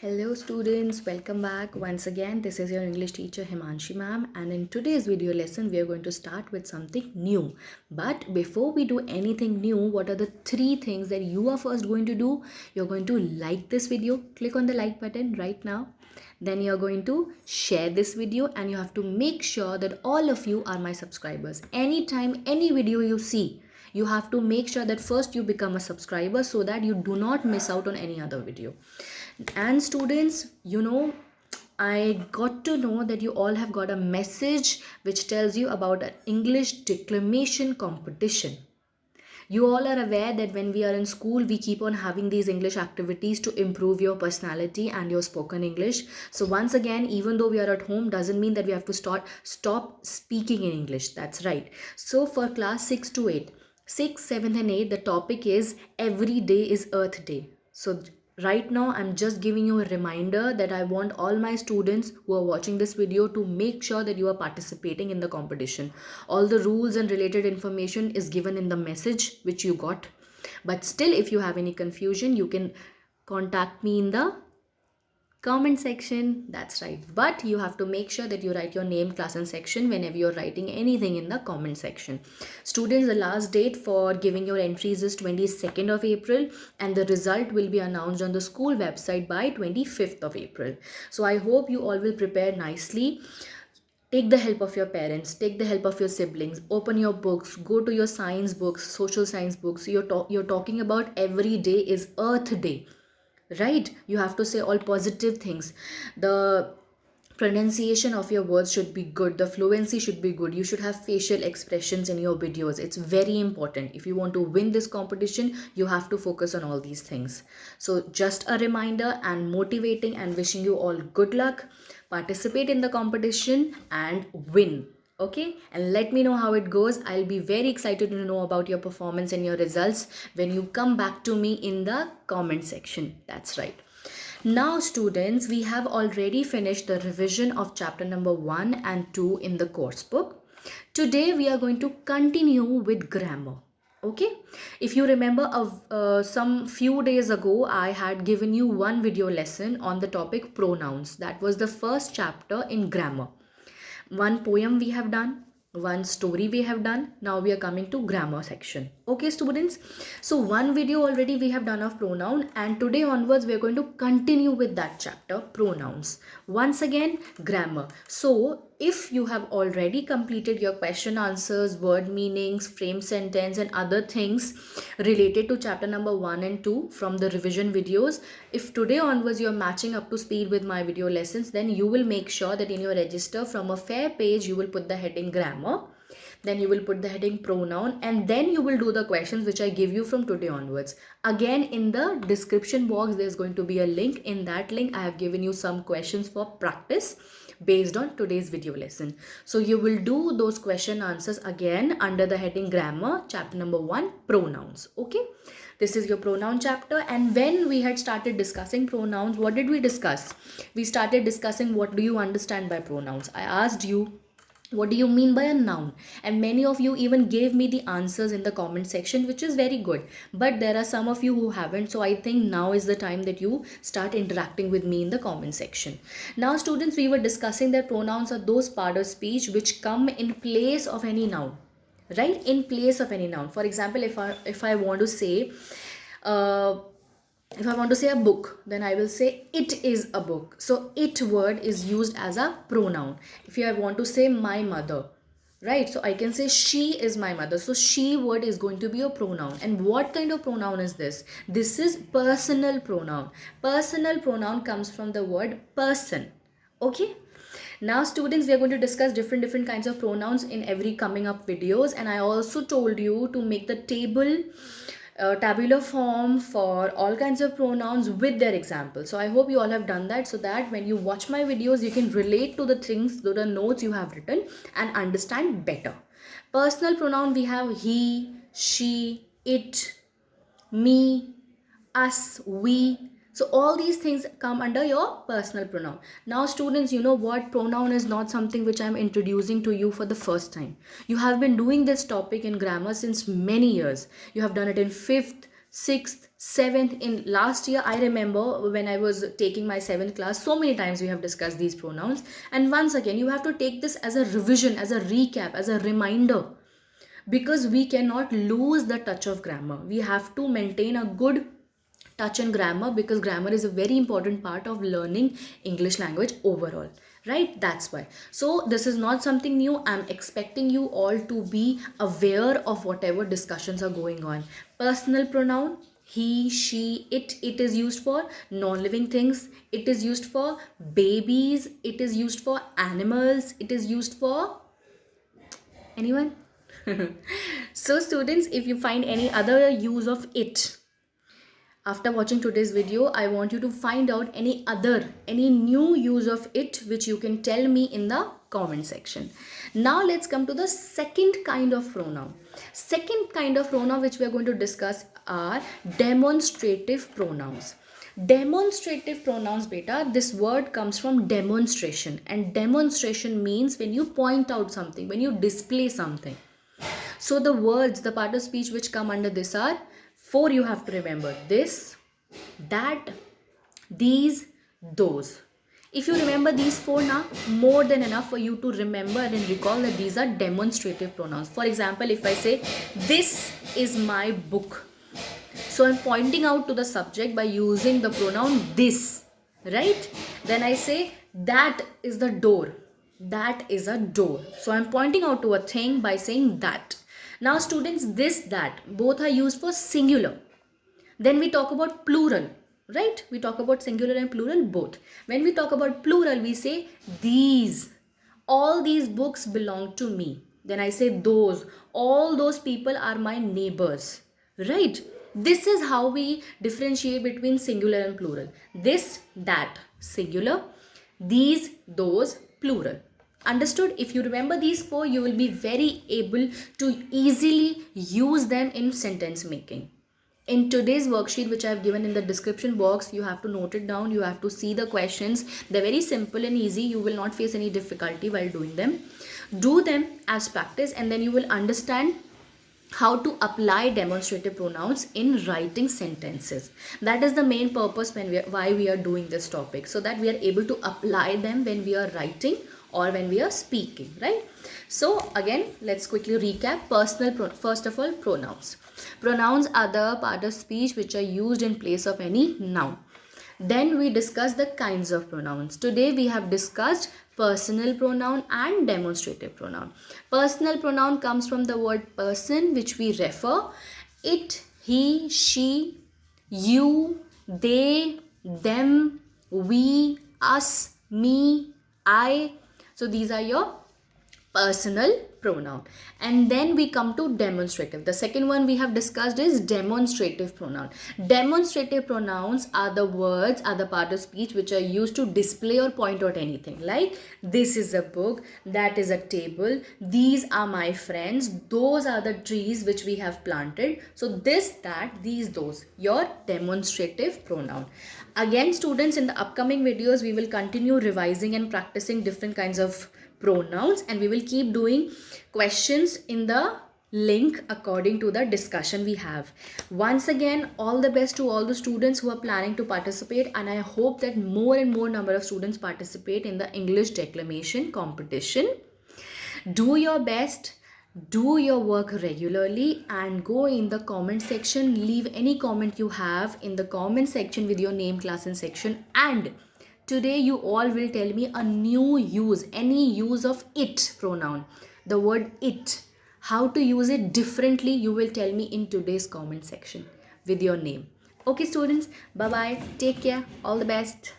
Hello students, welcome back once again. This is your English teacher Himanshi ma'am, and in today's video lesson we are going to start with something new. But before we do anything new, what are the three things that you are first going to do? You're going to like this video, click on the like button right now. Then you're going to share this video and you have to make sure that all of you are my subscribers. Anytime any video you see, you have to make sure that first you become a subscriber so that you do not miss out on any other video. And students, I got to know that you all have got a message which tells you about an English declamation competition. You all are aware that when we are in school, we keep on having these English activities to improve your personality and your spoken English. So once again, even though we are at home, doesn't mean that we have to stop speaking in English. That's right. So for class 6 to 8, 6, 7 and 8, the topic is Every Day is Earth Day. So right now I'm just giving you a reminder that I want all my students who are watching this video to make sure that you are participating in the competition. All the rules and related information is given in the message which you got, but still if you have any confusion you can contact me in the comment section. That's right, but you have to make sure that you write your name, class and section whenever you're writing anything in the comment section. Students, the last date for giving your entries is 22nd of April and the result will be announced on the school website by 25th of April. So I hope you all will prepare nicely. Take the help of your parents, take the help of your siblings, open your books, go to your science books, social science books. You're talking about Every Day is Earth Day, right? You have to say all positive things. The pronunciation of your words should be good, the fluency should be good, you should have facial expressions in your videos. It's very important. If you want to win this competition, you have to focus on all these things. So just a reminder and motivating and wishing you all good luck. Participate in the competition and win. Okay, and let me know how it goes. I'll be very excited to know about your performance and your results when you come back to me in the comment section. That's right. Now students, we have already finished the revision of chapter number 1 and 2 in the course book. Today we are going to continue with grammar. Okay, if you remember some few days ago I had given you one video lesson on the topic pronouns. That was the first chapter in grammar. One poem we have done, one story we have done. Now we are coming to grammar section. Okay students, so one video already we have done of pronoun and today onwards we are going to continue with that chapter, pronouns. Once again, grammar. So if you have already completed your question answers, word meanings, frame sentence and other things related to chapter number 1 and 2 from the revision videos, if today onwards you are matching up to speed with my video lessons, then you will make sure that in your register from a fair page you will put the heading grammar, then you will put the heading pronoun, and then you will do the questions which I give you from today onwards. Again, in the description box there is going to be a link. In that link I have given you some questions for practice based on today's video lesson. So you will do those question answers again under the heading grammar, chapter number 1, pronouns. Okay, this is your pronoun chapter. And when we had started discussing pronouns, what did we discuss? We started discussing what do you understand by pronouns. I asked you what do you mean by a noun, and many of you even gave me the answers in the comment section, which is very good, but there are some of you who haven't. So I think now is the time that you start interacting with me in the comment section. Now students, we were discussing that pronouns are those part of speech which come in place of any noun, right? In place of any noun. For example, if I want to say if I want to say a book, then I will say it is a book. So it word is used as a pronoun. If I want to say my mother, right? So I can say she is my mother. So she word is going to be a pronoun. And what kind of pronoun is this? This is personal pronoun. Personal pronoun comes from the word person. Okay. Now students, we are going to discuss different kinds of pronouns in every coming up videos. And I also told you to make the table tabular form for all kinds of pronouns with their examples. So I hope you all have done that, so that when you watch my videos you can relate to the things, to the notes you have written and understand better. Personal pronoun, we have he, she, it, me, us, we. So all these things come under your personal pronoun. Now students, you know what, pronoun is not something which I am introducing to you for the first time. You have been doing this topic in grammar since many years. You have done it in 5th, 6th, seventh, in last year, I remember when I was taking my seventh class, so many times we have discussed these pronouns. And once again, you have to take this as a revision, as a recap, as a reminder, because we cannot lose the touch of grammar. We have to maintain a good touch on grammar, because grammar is a very important part of learning English language overall, right? That's why. So this is not something new. I'm expecting you all to be aware of whatever discussions are going on. Personal pronoun, he, she, it is used for non-living things, it is used for babies, it is used for animals, it is used for anyone. So students, if you find any other use of it after watching today's video, I want you to find out any new use of it which you can tell me in the comment section. Now let's come to the second kind of pronoun. Second kind of pronoun which we are going to discuss are demonstrative pronouns. Demonstrative pronouns, beta, this word comes from demonstration, and demonstration means when you point out something, when you display something. So the words, the part of speech which come under this are four. You have to remember: this, that, these, those. If you remember these four now, more than enough for you to remember and recall that these are demonstrative pronouns. For example, if I say, this is my book, so I'm pointing out to the subject by using the pronoun this, right? Then I say, that is the door. That is a door. So I'm pointing out to a thing by saying that. Now students, this, that, both are used for singular. Then we talk about plural, right? We talk about singular and plural both. When we talk about plural, we say these. All these books belong to me. Then I say those. All those people are my neighbors, right? This is how we differentiate between singular and plural. This, that, singular. These, those, plural. Understood? If you remember these four, you will be very able to easily use them in sentence making. In today's worksheet, which I have given in the description box, you have to note it down. You have to see the questions. They're very simple and easy. You will not face any difficulty while doing them. Do them as practice, and then you will understand how to apply demonstrative pronouns in writing sentences. That is the main purpose why we are doing this topic, so that we are able to apply them when we are writing or when we are speaking, right? So again, let's quickly recap. First of all, pronouns. Pronouns are the part of speech which are used in place of any noun. Then we discuss the kinds of pronouns. Today we have discussed personal pronoun and demonstrative pronoun. Personal pronoun comes from the word person, which we refer. It, he, she, you, they, them, we, us, me, I. So these are your personal pronoun. And then we come to demonstrative. The second one we have discussed is demonstrative pronoun. Demonstrative pronouns are the words, are the part of speech which are used to display or point out anything, like this is a book, that is a table, these are my friends, those are the trees which we have planted. So this, that, these, those, your demonstrative pronoun. Again students, in the upcoming videos we will continue revising and practicing different kinds of pronouns, and we will keep doing questions in the link according to the discussion we have. Once again, all the best to all the students who are planning to participate, and I hope that more and more number of students participate in the English declamation competition. Do your best, do your work regularly, and go in the comment section, leave any comment you have in the comment section with your name, class and section. And today you all will tell me a new use, any use of it pronoun, the word it, how to use it differently, you will tell me in today's comment section with your name. Okay students, bye bye, take care, all the best.